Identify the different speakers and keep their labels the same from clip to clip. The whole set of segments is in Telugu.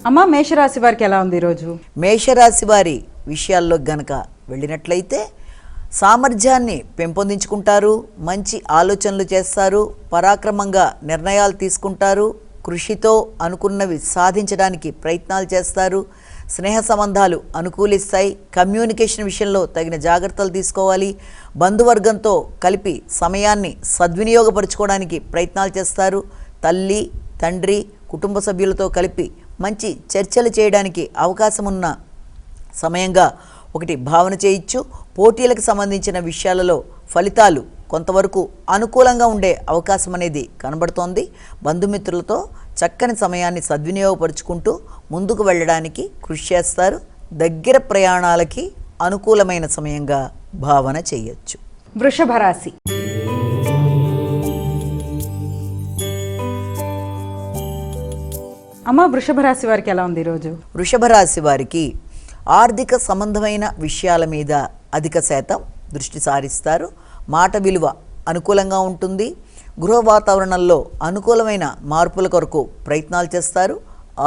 Speaker 1: అమ్మ మేషరాశి వారికి ఎలా ఉంది ఈరోజు?
Speaker 2: మేషరాశి వారి విషయాల్లో గనక వెళ్ళినట్లయితే సామర్థ్యాన్ని పెంపొందించుకుంటారు, మంచి ఆలోచనలు చేస్తారు, పరాక్రమంగా నిర్ణయాలు తీసుకుంటారు, కృషితో అనుకున్నవి సాధించడానికి ప్రయత్నాలు చేస్తారు, స్నేహ సంబంధాలు అనుకూలిస్తాయి, కమ్యూనికేషన్ విషయంలో తగిన జాగ్రత్తలు తీసుకోవాలి, బంధువర్గంతో కలిపి సమయాన్ని సద్వినియోగపరచుకోవడానికి ప్రయత్నాలు చేస్తారు, తల్లి తండ్రి కుటుంబ సభ్యులతో కలిపి మంచి చర్చలు చేయడానికి అవకాశం ఉన్న సమయంగా ఒకటి భావన చేయొచ్చు. పోటీలకు సంబంధించిన విషయాలలో ఫలితాలు కొంతవరకు అనుకూలంగా ఉండే అవకాశం అనేది కనబడుతోంది. బంధుమిత్రులతో చక్కని సమయాన్ని సద్వినియోగపరుచుకుంటూ ముందుకు వెళ్ళడానికి కృషి చేస్తారు. దగ్గర ప్రయాణాలకి అనుకూలమైన సమయంగా భావన చేయొచ్చు.
Speaker 1: వృషభ రాశి. అమ్మ వృషభ రాశి వారికి ఎలా ఉంది ఈరోజు?
Speaker 2: వృషభ రాశి వారికి ఆర్థిక సంబంధమైన విషయాల మీద అధిక శాతం దృష్టి సారిస్తారు. మాట విలువ అనుకూలంగా ఉంటుంది. గృహ వాతావరణంలో అనుకూలమైన మార్పుల కొరకు ప్రయత్నాలు చేస్తారు.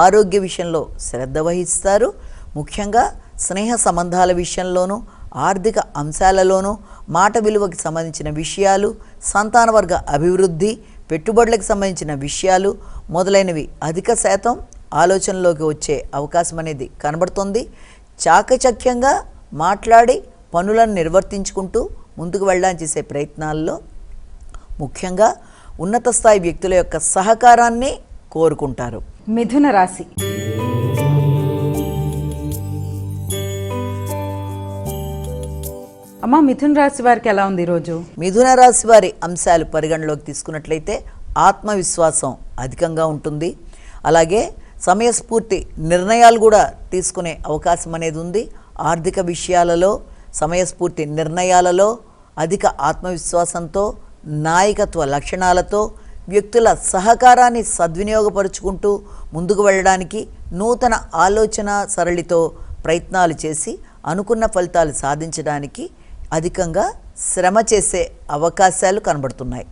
Speaker 2: ఆరోగ్య విషయంలో శ్రద్ధ వహిస్తారు. ముఖ్యంగా స్నేహ సంబంధాల విషయంలోనూ ఆర్థిక అంశాలలోనూ మాట విలువకి సంబంధించిన విషయాలు, సంతానవర్గ అభివృద్ధి, పెట్టుబడులకు సంబంధించిన విషయాలు మొదలైనవి అధిక శాతం ఆలోచనలోకి వచ్చే అవకాశం అనేది కనబడుతుంది. చాకచక్యంగా మాట్లాడి పనులను నిర్వర్తించుకుంటూ ముందుకు వెళ్ళడానికి చేసే ప్రయత్నాల్లో ముఖ్యంగా ఉన్నత స్థాయి వ్యక్తుల యొక్క సహకారాన్ని కోరుకుంటారు.
Speaker 1: మిథున రాశి. అమ్మ మిథున రాశి వారికి ఎలా ఉంది ఈరోజు?
Speaker 2: మిథున రాశి వారి అంశాలు పరిగణలోకి తీసుకున్నట్లయితే ఆత్మవిశ్వాసం అధికంగా ఉంటుంది. అలాగే సమయస్ఫూర్తి నిర్ణయాలు కూడా తీసుకునే అవకాశం అనేది ఉంది. ఆర్థిక విషయాలలో సమయస్ఫూర్తి నిర్ణయాలలో అధిక ఆత్మవిశ్వాసంతో, నాయకత్వ లక్షణాలతో వ్యక్తుల సహకారాన్ని సద్వినియోగపరుచుకుంటూ ముందుకు వెళ్ళడానికి నూతన ఆలోచన సరళితో ప్రయత్నాలు చేసి అనుకున్న ఫలితాలు సాధించడానికి అధికంగా శ్రమ చేసే అవకాశాలు కనబడుతున్నాయి.